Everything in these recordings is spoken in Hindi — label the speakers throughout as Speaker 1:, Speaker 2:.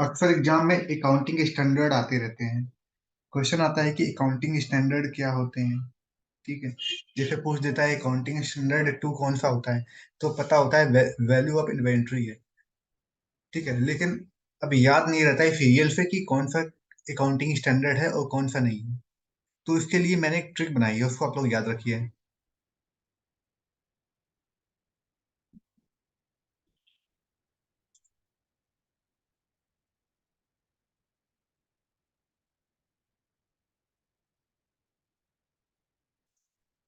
Speaker 1: अक्सर एग्जाम में अकाउंटिंग स्टैंडर्ड आते रहते हैं। क्वेश्चन आता है कि अकाउंटिंग स्टैंडर्ड क्या होते हैं। ठीक है। जैसे पूछ देता है अकाउंटिंग स्टैंडर्ड टू कौन सा होता है, तो पता होता है वैल्यू ऑफ इन्वेंट्री है। ठीक है, लेकिन अब याद नहीं रहता है सीरियल से कि कौन सा अकाउंटिंग स्टैंडर्ड है और कौन सा नहीं है। तो इसके लिए मैंने एक ट्रिक बनाई है, उसको आप लोग याद रखिए।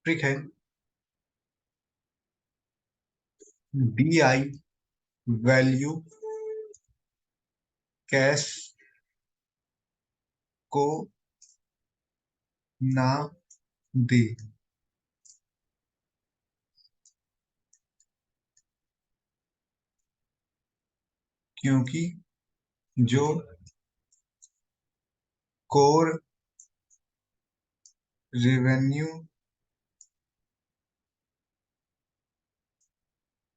Speaker 1: ट्रिक है DI वैल्यू कैश को ना दे, क्योंकि जो core revenue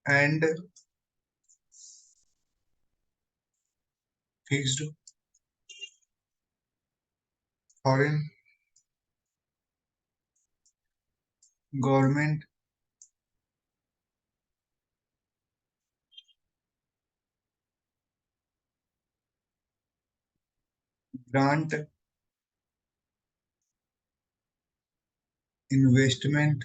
Speaker 1: and fixed foreign government grant investment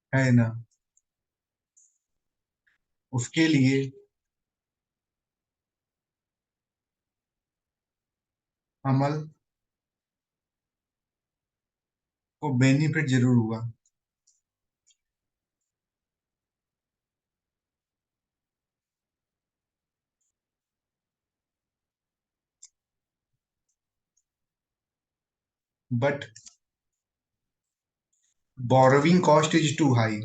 Speaker 1: है ना, उसके लिए अमल को बेनिफिट जरूर हुआ, but borrowing cost is too high.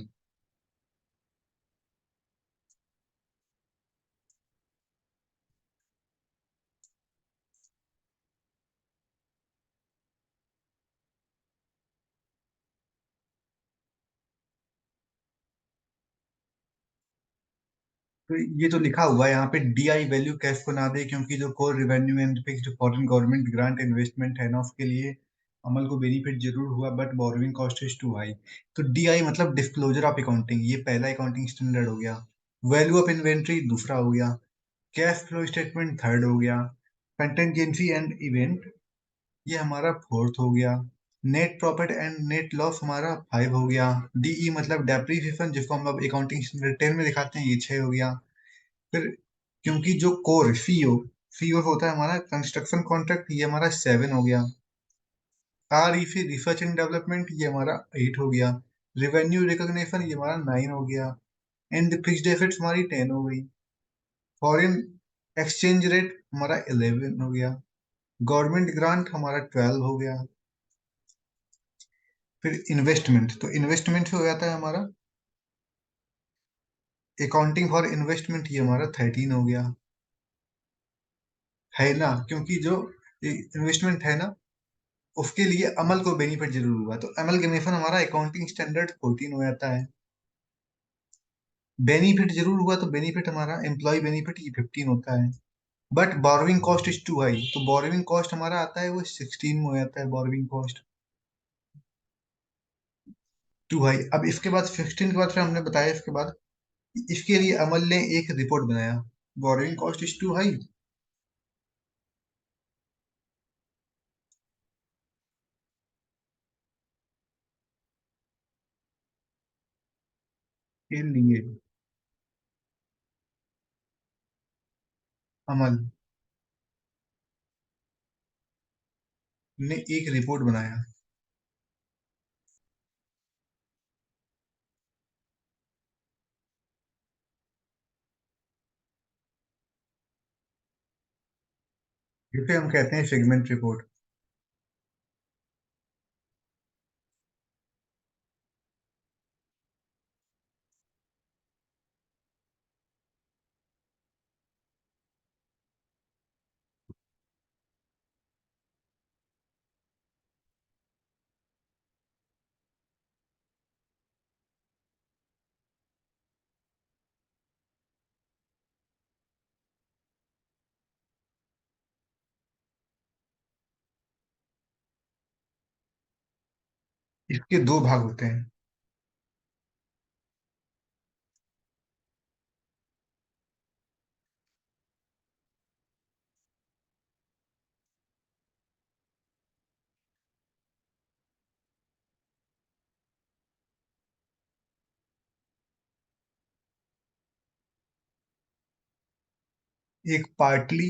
Speaker 1: तो ये तो लिखा हुआ है यहाँ पे DI वैल्यू कैश को ना दे, क्योंकि जो core revenue and fixed foreign government grant investment है ना, उसके लिए अमल को बेनिफिट जरूर हुआ, but borrowing cost is too high. तो DI मतलब डिस्क्लोजर ऑफ अकाउंटिंग, ये पहला अकाउंटिंग स्टैंडर्ड हो गया। वैल्यू ऑफ इन्वेंट्री दूसरा हो गया। कैश फ्लो स्टेटमेंट थर्ड हो गया। कंटेंजेंसी एंड इवेंट ये हमारा फोर्थ हो गया। Net profit and net loss हमारा फाइव हो गया। DE मतलब डेप्रिसिएशन, जिसको हम अब अकाउंटिंग स्टैंडर्ड 10 में दिखाते हैं, ये छह हो गया। फिर क्योंकि जो कोर सीओ होता है हमारा कंस्ट्रक्शन कॉन्ट्रैक्ट, ये हमारा सेवन हो गया। REC रिसर्च एंड डेवलपमेंट ये हमारा एट हो गया। रेवेन्यू रिकॉग्निशन ये हमारा नाइन हो गया। एंड फिक्स्ड एसेट्स हमारी टेन हो गई। फॉरेन एक्सचेंज रेट हमारा 11 हो गया। गवर्नमेंट ग्रांट हमारा 12 हो गया। फिर इन्वेस्टमेंट, तो इन्वेस्टमेंट से हो जाता है हमारा अकाउंटिंग फॉर इन्वेस्टमेंट, ये हमारा 13 हो गया। है ना, क्योंकि जो इन्वेस्टमेंट है ना, उसके लिए अमल को बेनिफिट जरूर हुआ, तो अमल गेनेशन हमारा अकाउंटिंग स्टैंडर्ड 14 हो जाता है। बेनिफिट जरूर हुआ, तो बेनिफिट हमारा एम्प्लॉय बेनिफिट ये 15 होता है। But borrowing cost is too high, तो बोरोविंग कॉस्ट हमारा आता है वो 16 में हो जाता है, बोरोविंग कॉस्ट टू हाई। अब इसके बाद 16 के बाद फिर हमने बताया, इसके बाद इसके लिए अमल ने एक रिपोर्ट बनाया, borrowing cost is too high के लिए अमल ने एक रिपोर्ट बनाया। जिसे हम कहते हैं सेगमेंट रिपोर्ट। इसके दो भाग होते हैं। एक पार्टली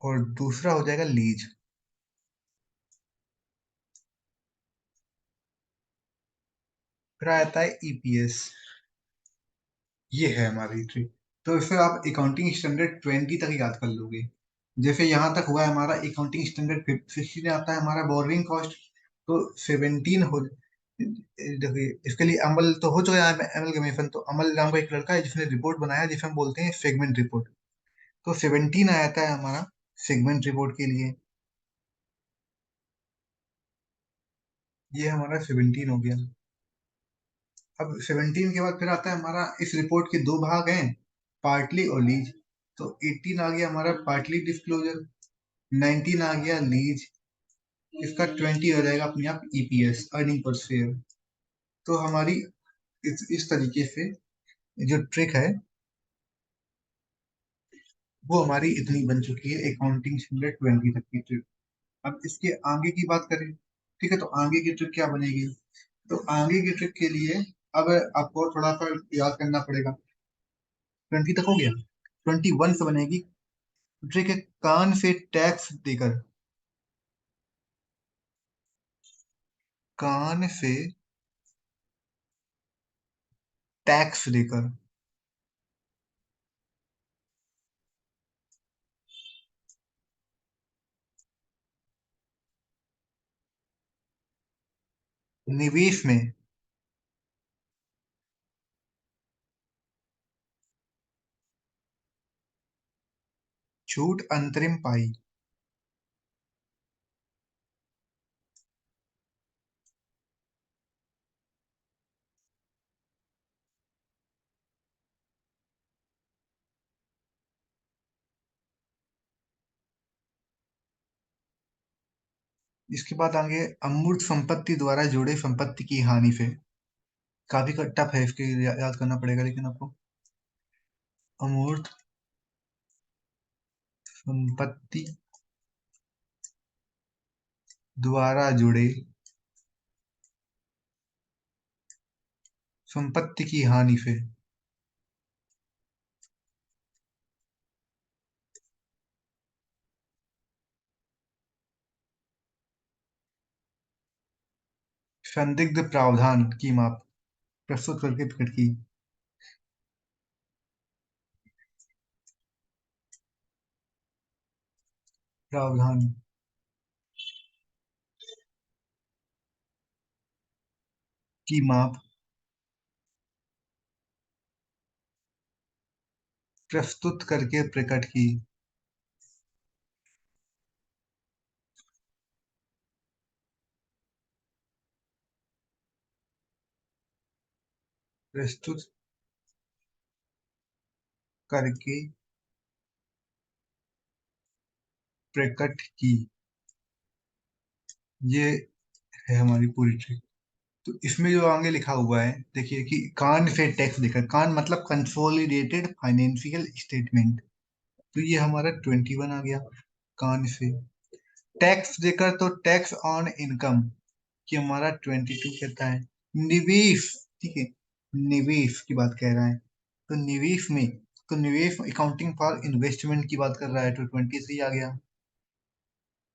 Speaker 1: और दूसरा हो जाएगा लीज। फिर आता है ईपीएस। ये है हमारी ट्रिक। तो फिर आप अकाउंटिंग स्टैंडर्ड 20 तक याद कर लोगे। जैसे यहाँ तक हुआ है हमारा अकाउंटिंग स्टैंडर्ड 16 आता है हमारा बोरोइंग कॉस्ट। तो 17 हो, देखिए इसके लिए अमल तो हो चुका है एमलगमेशन। तो अमल नाम का एक लड़का है जिसने रिपोर्ट बनाया जिसे हम बोलते हैं सेगमेंट रिपोर्ट। तो 17 आया था हमारा सेगमेंट रिपोर्ट के लिए। ये हमारा 17 हो गया। अब 17 के बाद फिर आता है हमारा, इस रिपोर्ट के दो भाग हैं, पार्टली और लीज। तो 18 आ गया हमारा पार्टली डिस्क्लोजर, 19 आ गया लीज, इसका 20 हो जाएगा अपने आप ईपीएस, अर्निंग पर शेयर। तो हमारी इस तरीके से जो ट्रिक है वो हमारी इतनी बन चुकी है अकाउंटिंग स्टैंडर्ड 20 तक की ट्रिक। अब इसके आगे की बात करें, ठीक है, तो आगे की ट्रिक क्या बनेगी? तो आगे की ट्रिक के लिए अब आपको थोड़ा सा याद करना पड़ेगा। 20 तक हो गया, 21 से बनेगी ट्रिक है, कान से टैक्स देकर। कान से टैक्स देकर। निवेश में छूट अंतरिम पाई। इसके बाद आगे अमूर्त संपत्ति द्वारा जुड़े संपत्ति की हानि से। काफी टफ है, इसके लिए याद करना पड़ेगा लेकिन आपको। अमूर्त संपत्ति द्वारा जुड़े संपत्ति की हानि से। संदिग्ध प्रावधान की माप प्रस्तुत करके प्रकट की। प्रावधान की माप प्रस्तुत करके प्रकट की। प्रस्तुत करके प्रकट की। ये है हमारी पूरी ट्रिक। तो इसमें जो आगे लिखा हुआ है देखिए कि कान से टैक्स देकर, कान मतलब कंसोलिडेटेड फाइनेंशियल स्टेटमेंट। तो ये हमारा 21 आ गया। कान से टैक्स देकर, तो टैक्स ऑन इनकम कि हमारा 22 कहता है। निवेश, ठीक है, निवेश की बात कह रहा है। तो निवेश में, तो निवेश अकाउंटिंग फॉर इन्वेस्टमेंट की बात कर रहा है, तो 23 आ गया।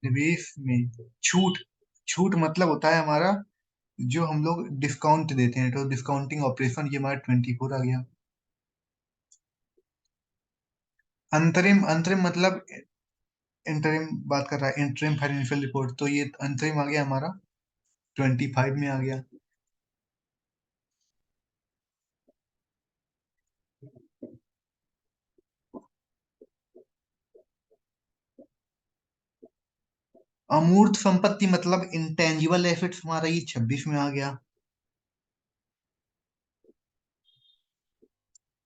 Speaker 1: निवेश में छूट, छूट मतलब होता है हमारा जो हम लोग डिस्काउंट देते हैं, तो डिस्काउंटिंग ऑपरेशन, ये हमारा 24 आ गया। अंतरिम, अंतरिम मतलब इंटरिम बात कर रहा है, इंटरिम फाइनेंशियल रिपोर्ट, तो ये अंतरिम आ गया हमारा 25 में आ गया। अमूर्त संपत्ति मतलब इंटेंजिबल एसेट्स हमारा ये 26 में आ गया।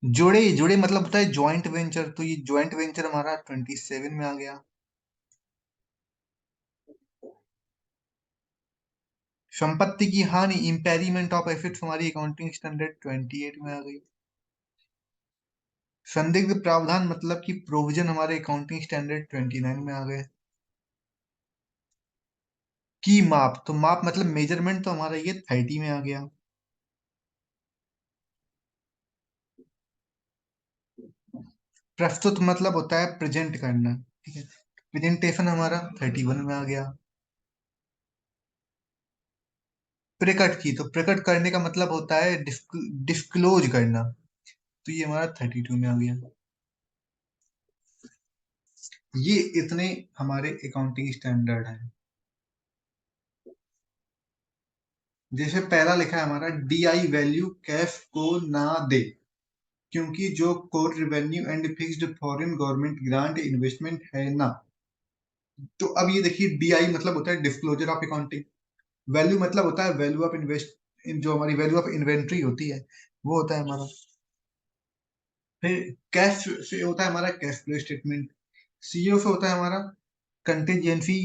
Speaker 1: जुड़े, जुड़े मतलब होता है ज्वाइंट वेंचर, तो ये ज्वाइंट वेंचर हमारा 27 में आ गया। संपत्ति की हानि, इम्पेरिमेंट ऑफ एसेट्स हमारी अकाउंटिंग स्टैंडर्ड 28 में आ गई। संदिग्ध प्रावधान मतलब कि प्रोविजन हमारे अकाउंटिंग स्टैंडर्ड 29 में आ गए। की माप, तो माप मतलब मेजरमेंट, तो हमारा ये 30 में आ गया। प्रस्तुत मतलब होता है प्रेजेंट करना, ठीक है, प्रेजेंटेशन हमारा 31 में आ गया। प्रकट की, तो प्रकट करने का मतलब होता है डिस्क्लोज करना, तो ये हमारा 32 में आ गया। ये इतने हमारे अकाउंटिंग स्टैंडर्ड हैं। जैसे पहला लिखा है हमारा, डीआई वैल्यू कैश को ना दे, क्योंकि जो core revenue and fixed foreign government grant investment है ना। तो अब ये देखिए, डीआई मतलब होता है डिस्क्लोजर ऑफ अकाउंटिंग, वैल्यू मतलब होता है वैल्यू ऑफ इन्वेस्ट, जो हमारी वैल्यू ऑफ इन्वेंट्री होती है वो होता है हमारा। फिर कैश से होता है हमारा कैश फ्लो स्टेटमेंट। सीओ से होता है हमारा contingency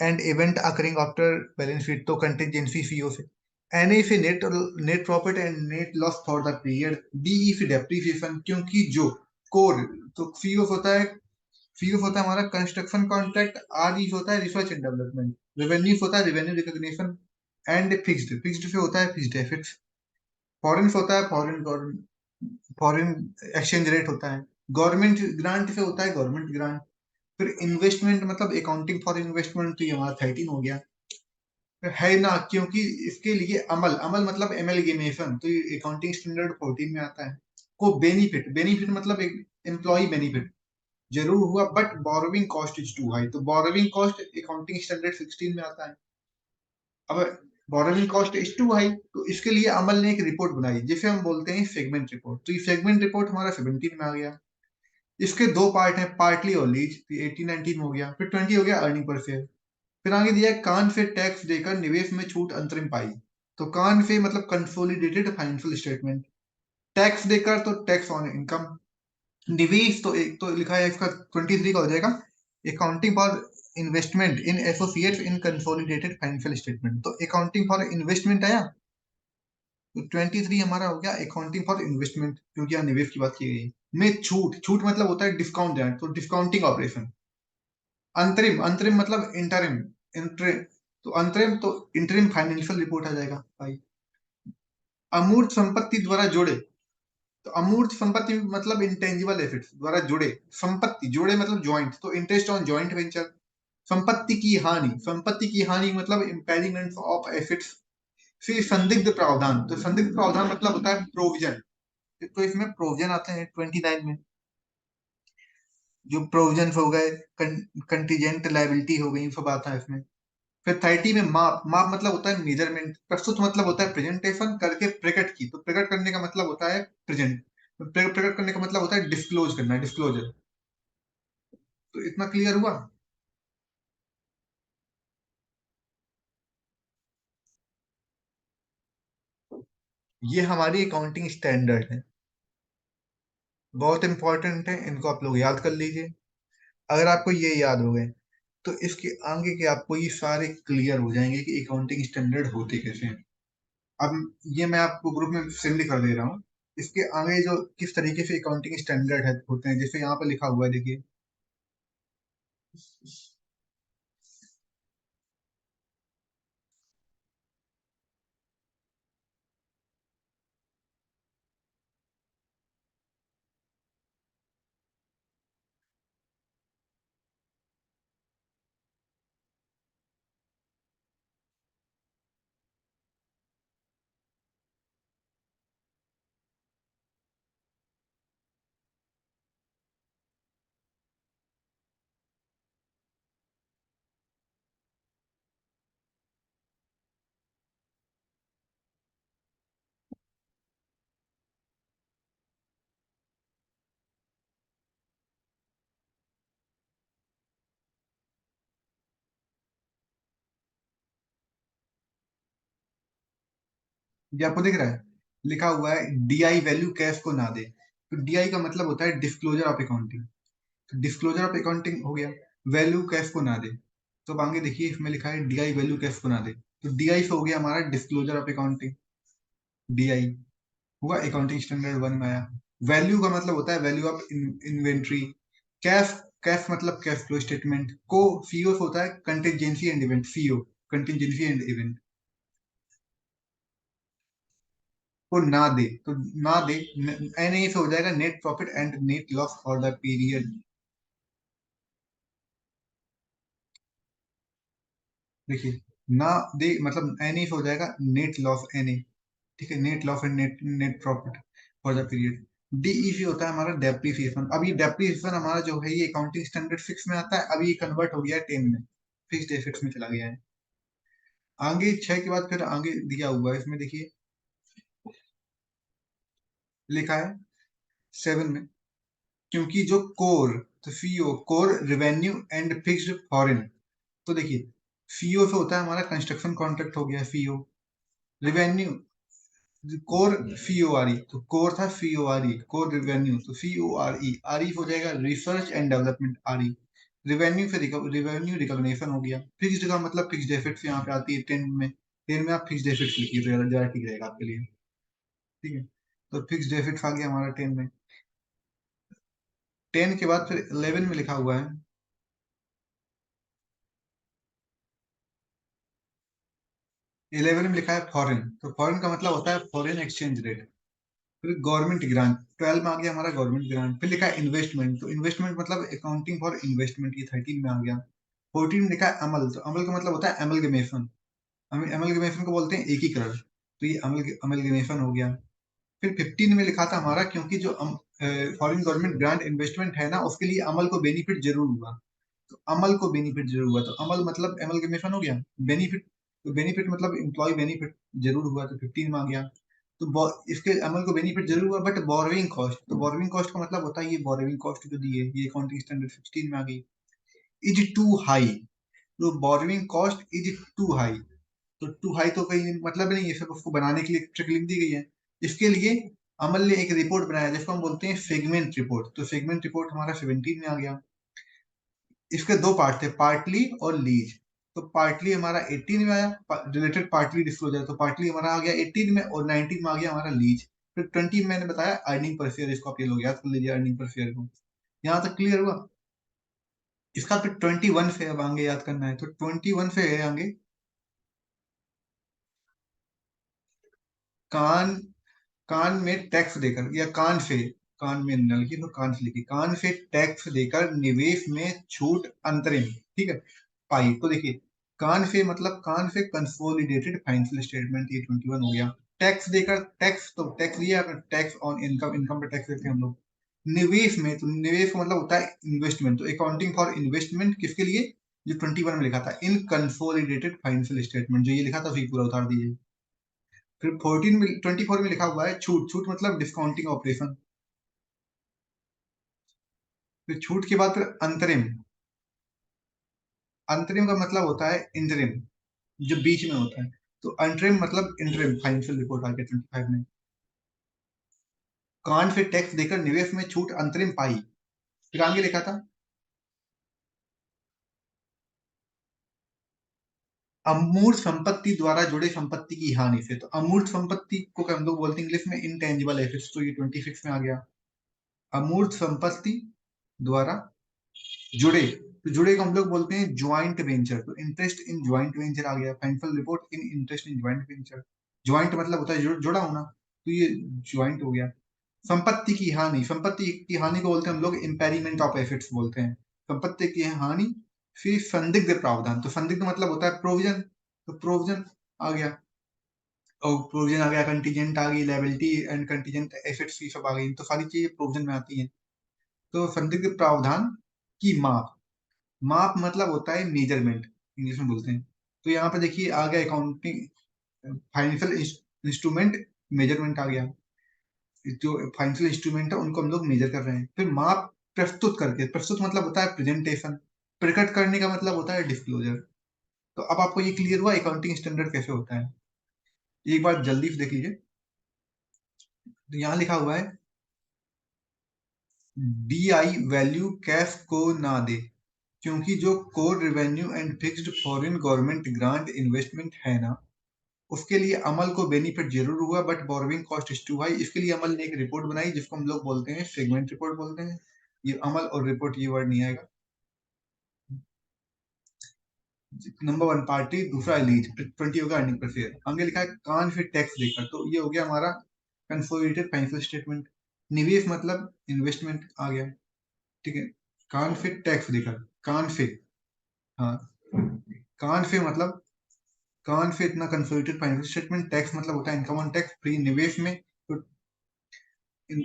Speaker 1: and event occurring after balance sheet, तो कंटिजेंसी सीओ से। एनए से net net profit and net loss for the period. DE से डेप्रिसिएशन, क्योंकि जो कोर, तो सीओ होता है, सीओ होता है हमारा कंस्ट्रक्शन कॉन्ट्रैक्ट। आर ई होता है रिसर्च एंड डेवलपमेंट। रेवेन्यू होता है revenue recognition and fixed, fixed से होता है फिक्स्ड एसेट्स। फॉरेन से होता है फॉरेन, फॉरेन एक्सचेंज रेट होता है। गवर्नमेंट ग्रांट से होता है गवर्नमेंट ग्रांट। फिर इन्वेस्टमेंट मतलब अकाउंटिंग फॉर इन्वेस्टमेंट, तो ये हमारा 13 हो गया। फिर है ना, क्योंकि इसके लिए अमल, अमल मतलब एमलगेमेशन, तो ये अकाउंटिंग स्टैंडर्ड 14 में आता है। को बेनिफिट, बेनिफिट मतलब एम्प्लॉय बेनिफिट जरूर हुआ, but borrowing cost is too high, तो बोरोविंग कॉस्ट अकाउंटिंग स्टैंडर्ड 16 में आता है। अब borrowing cost is too high, तो इसके लिए अमल ने एक रिपोर्ट बनाई जिसे हम बोलते हैं सेगमेंट रिपोर्ट, तो ये सेगमेंट रिपोर्ट हमारा 17 में आ गया। इसके दो पार्ट हैं, पार्टली और लीज, 18 19 हो गया। फिर 20 हो गया अर्निंग पर शेयर। फिर आगे दिया है, कान से टैक्स देकर निवेश में छूट अंतरिम पाई, तो कान से मतलब कंसोलिडेटेड फाइनेंशियल स्टेटमेंट। टैक्स देकर तो टैक्स ऑन इनकम। निवेश तो एक तो लिखा है इसका 23 का हो जाएगा, accounting for investment in associates in consolidated financial statement, तो अकाउंटिंग फॉर इन्वेस्टमेंट आया। तो 23 हमारा हो गया अकाउंटिंग फॉर इन्वेस्टमेंट, क्योंकि यहाँ निवेश की बात की गई है। में छूट, छूट मतलब होता है डिस्काउंट देना, तो डिस्काउंटिंग ऑपरेशन। अंतरिम, अंतरिम मतलब इंटरिम, इंटरिम, तो अंतरिम तो इंटरिम फाइनेंशियल रिपोर्ट आ जाएगा भाई। अमूर्त संपत्ति द्वारा जोड़े, तो अमूर्त संपत्ति मतलब इंटेंजिबल एसेट्स द्वारा जुड़े, संपत्ति जोड़े मतलब ज्वाइंट, तो इंटरेस्ट ऑन ज्वाइंट वेंचर। संपत्ति की हानि, संपत्ति की हानि मतलब इम्पेरिमेंट ऑफ एसेट्स। फिर संदिग्ध प्रावधान, तो संदिग्ध प्रावधान मतलब होता है प्रोविजन, तो इसमें प्रोविजन आते हैं 29 में, जो प्रोविजन हो गए, कंटीजेंट लायबिलिटी हो गई, सब आता है इसमें। फिर 30 में माप, माप मतलब होता है मेजरमेंट। प्रस्तुत मतलब होता है प्रेजेंटेशन करके प्रकट की, तो प्रकट करने का मतलब होता है प्रेजेंट। प्रकट करने का मतलब होता है डिस्क्लोज करना, डिस्क्लोजर। तो इतना क्लियर हुआ। ये हमारी अकाउंटिंग स्टैंडर्ड है, बहुत इंपॉर्टेंट है, इनको आप लोग याद कर लीजिए। अगर आपको ये याद हो गए तो इसके आगे के आपको ये सारे क्लियर हो जाएंगे कि अकाउंटिंग स्टैंडर्ड होते कैसे हैं। अब ये मैं आपको ग्रुप में सेंड कर दे रहा हूँ। इसके आगे जो किस तरीके से अकाउंटिंग स्टैंडर्ड है होते हैं, जैसे यहाँ पे लिखा हुआ है देखिए। ये आपको दिख रहा है, लिखा हुआ है डीआई वैल्यू कैश को ना दे, तो डीआई का मतलब होता है डिस्क्लोजर ऑफ अकाउंटिंग, तो डिस्क्लोजर ऑफ अकाउंटिंग हो गया, वैल्यू कैश को ना दे। तो अब आगे देखिए इसमें लिखा है डीआई वैल्यू कैश को ना दे, तो डीआई से हो गया हमारा डिस्क्लोजर ऑफ अकाउंटिंग, डीआई हुआ अकाउंटिंग स्टैंडर्ड 1 में आया। वैल्यू का मतलब होता है value of inventory. Cash, cash मतलब कैश फ्लो स्टेटमेंट को। सीओ होता है contingency and event, CO contingency and event को ना दे तो ना दे, एनए से हो जाएगा net profit and net loss for the period. देखिए ना दे मतलब एनए से हो जाएगा नेट लॉस, एनए, ठीक है, net loss and net net profit for the period. DEC होता है हमारा डेप्रिसिएशन। अब ये डेप्रिसिएशन हमारा जो है ये अकाउंटिंग स्टैंडर्ड 6 में आता है, अब ये कन्वर्ट हो गया है 10 में, फिक्स्ड एसेट्स में चला गया है। आगे 6 के बाद फिर आगे दिया हुआ है इसमें, देखिए लिखा है 7 में, क्योंकि जो कोर, तो CO core revenue and fixed foreign. तो देखिए सीओ से होता है हमारा कंस्ट्रक्शन कॉन्ट्रैक्ट हो गया CO, revenue core CO R E, तो कोर था CO R E, core revenue तो CO R E, R E हो जाएगा research and development R E. Revenue से रेवेन्यू रिकॉग्निशन हो गया। फिक्स्ड का मतलब फिक्स्ड एसेट्स यहाँ पे आती है 10 में, 10 में आप फिक्स्ड एसेट्स लिखिए तो ज्यादा ठीक रहेगा आपके लिए, ठीक है। तो फिक्स्ड एसेट्स आ गया हमारा 10 में। 10 के बाद फिर 11 में लिखा हुआ है, 11 में लिखा है फॉरेन, तो फॉरेन का मतलब होता है फॉरेन एक्सचेंज रेट। फिर गवर्नमेंट ग्रांट 12 में आ गया हमारा गवर्नमेंट ग्रांट। फिर लिखा है इन्वेस्टमेंट, तो इन्वेस्टमेंट मतलब अकाउंटिंग फॉर इन्वेस्टमेंट, ये 13 में आ गया। 14 में लिखा है अमल, तो अमल का मतलब होता है एमलगमेशन, एमलगमेशन को बोलते हैं एकीकरण, तो ये अमलगमेशन हो गया। फिर 15 में लिखा था हमारा, क्योंकि जो फॉरेन गवर्नमेंट ग्रांट इन्वेस्टमेंट है ना उसके लिए अमल को बेनिफिट जरूर हुआ, तो अमल को बेनिफिट जरूर हुआ, तो अमल मतलब एमलगमेशन हो गया, बेनिफिट, तो बेनिफिट मतलब एम्प्लॉय बेनिफिट जरूर हुआ, तो 15 में आ गया। तो इसके अमल को बेनिफिट जरूर हुआ, बट बोरोइंग कॉस्ट, तो बोरोइंग कॉस्ट का मतलब होता है ये बोरोइंग कॉस्ट जो दी है ये अकाउंटिंग स्टैंडर्ड 16 में आ गई, इज टू हाई, तो borrowing cost is too high. तो टू हाई तो कहीं मतलब नहीं है, सिर्फ उसको बनाने के लिए ट्रिक लिख दी गई है। इसके लिए अमल ने एक रिपोर्ट बनाया जिसको हम बोलते हैं सेगमेंट रिपोर्ट, तो सेगमेंट रिपोर्ट हमारा 17 में आ गया। इसके दो पार्ट थे, पार्टली और लीज। तो पार्टली हमारा 18 में आया, रिलेटेड पार्टली डिस्क्लोजर, तो पार्टली हमारा आ गया 18 में, और 19 में आ गया हमारा लीज। फिर 20 में मैंने बताया अर्निंग पर शेयर, इसको आप ये लोग याद कर लीजिए अर्निंग पर शेयर को। यहाँ तक क्लियर हुआ। इसका फिर 21 से अब आगे याद करना है, तो 21 से है आगे, कान, कान में टैक्स देकर, या कान से, कान में न लिखी तो कान से लिखी, कान से टैक्स देकर निवेश में छूट अंतरिम, ठीक है, पाई। तो देखिए कान से मतलब कान से कंसोलिडेटेड फाइनेंशियल स्टेटमेंट, ये 21 हो गया। टैक्स देकर, टैक्स तो टैक्स लिया, टैक्स ऑन इनकम, इनकम पे टैक्स देते हैं हम लोग। निवेश में, तो निवेश का मतलब होता है इन्वेस्टमेंट, तो अकाउंटिंग फॉर इन्वेस्टमेंट किसके लिए, जो 21 में लिखा था इन कंसोलिडेटेड फाइनेंशियल स्टेटमेंट, जो ये लिखा था उसी पूरा उतार दीजिए। फिर 14 में, 24 में लिखा हुआ है छूट, छूट मतलब डिस्काउंटिंग ऑपरेशन। फिर छूट के बाद फिर अंतरिम, अंतरिम का मतलब होता है इंटरिम, जो बीच में होता है, तो अंतरिम मतलब इंटरिम फाइनेंशियल रिपोर्ट आ गया 25 में। कान से टैक्स देकर निवेश में छूट अंतरिम पाई। फिर आगे लिखा था अमूर्त संपत्ति द्वारा जुड़े संपत्ति की हानि से, तो अमूर्त संपत्ति को हम लोग बोलते हैं इंग्लिश में इनटेंजिबल एसेट्स, तो ये 26 में आ गया। अमूर्त संपत्ति द्वारा जुड़े, तो जुड़े को हम लोग बोलते हैं ज्वाइंट वेंचर, तो इंटरेस्ट इन ज्वाइंट वेंचर आ गया, financial report in interest in joint venture. Joint मतलब होता है जुड़ा होना, तो ये ज्वाइंट हो गया। संपत्ति की हानि, संपत्ति की हानि को बोलते हैं हम लोग इम्पेरिमेंट ऑफ एसेट्स बोलते हैं। संपत्ति की हानि। फिर संदिग्ध प्रावधान, तो संदिग्ध मतलब होता है प्रोविजन, तो प्रोविजन आ गया, और प्रोविजन आ गया, कंटीजेंट आ गई, लायबिलिटी एंड कंटीजेंट एसेट्स ये सब आ गई, तो सारी चीजें प्रोविजन में आती हैं। तो संदिग्ध प्रावधान की माप, माप मतलब होता है मेजरमेंट, इंग्लिश में बोलते हैं। तो यहाँ पे देखिए आ गया अकाउंटिंग फाइनेंशियल इंस्ट्रूमेंट, मेजरमेंट आ गया, जो फाइनेंशियल इंस्ट्रूमेंट है उनको हम लोग मेजर कर रहे हैं। फिर माप प्रस्तुत करके, प्रस्तुत मतलब होता है प्रेजेंटेशन, प्रकट करने का मतलब होता है डिस्क्लोजर। तो अब आपको ये क्लियर हुआ अकाउंटिंग स्टैंडर्ड कैसे होता है। एक बार जल्दी से देख लीजिए, तो यहाँ लिखा हुआ है डी आई वैल्यू कैश को ना दे, क्योंकि जो core revenue and fixed foreign government grant investment है ना, उसके लिए अमल को बेनिफिट जरूर हुआ but borrowing cost is too high. इसके लिए अमल ने एक रिपोर्ट बनाई जिसको हम लोग बोलते हैं सेगमेंट रिपोर्ट बोलते हैं। ये अमल और रिपोर्ट ये वर्ड नहीं आएगा। नंबर 1 पार्टी, दूसरा लीज, 20 होगा अर्निंग पर शेयर। आगे लिखा है कान फिर टैक्स देकर, तो ये हो गया हमारा कंसोलिडेटेड फाइनेंशियल स्टेटमेंट। निवेश मतलब इन्वेस्टमेंट आ गया, ठीक है। कान फिर टैक्स देकर, कान फिर, हाँ, कान फिर मतलब, कान फिर इतना कंसोलिडेटेड फाइनेंशियल स्टेटमेंट, टैक्स मतलब होता है इनकम ऑन टैक्स फ्री निवेश में, तो इन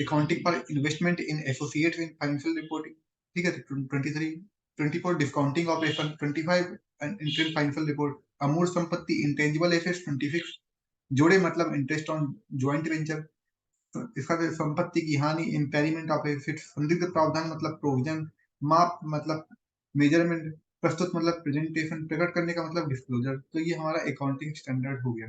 Speaker 1: अकाउंटिंग पर investment in associate in financial reporting, ठीक है। 23, 24 discounting operation, 25 interest financial report, अमूर्त संपत्ति इंटेंजिबल एसेट्स, 26 जोड़े मतलब इंटरेस्ट ऑन ज्वाइंट वेंचर, तो इसका जो संपत्ति की हानि इम्पेरिमेंट ऑफ एसेट्स, संदिग्ध प्रावधान मतलब प्रोविजन, माप मतलब मेजरमेंट, प्रस्तुत मतलब प्रेजेंटेशन, प्रकट करने का मतलब डिस्क्लोजर। तो ये हमारा अकाउंटिंग स्टैंडर्ड हो गया।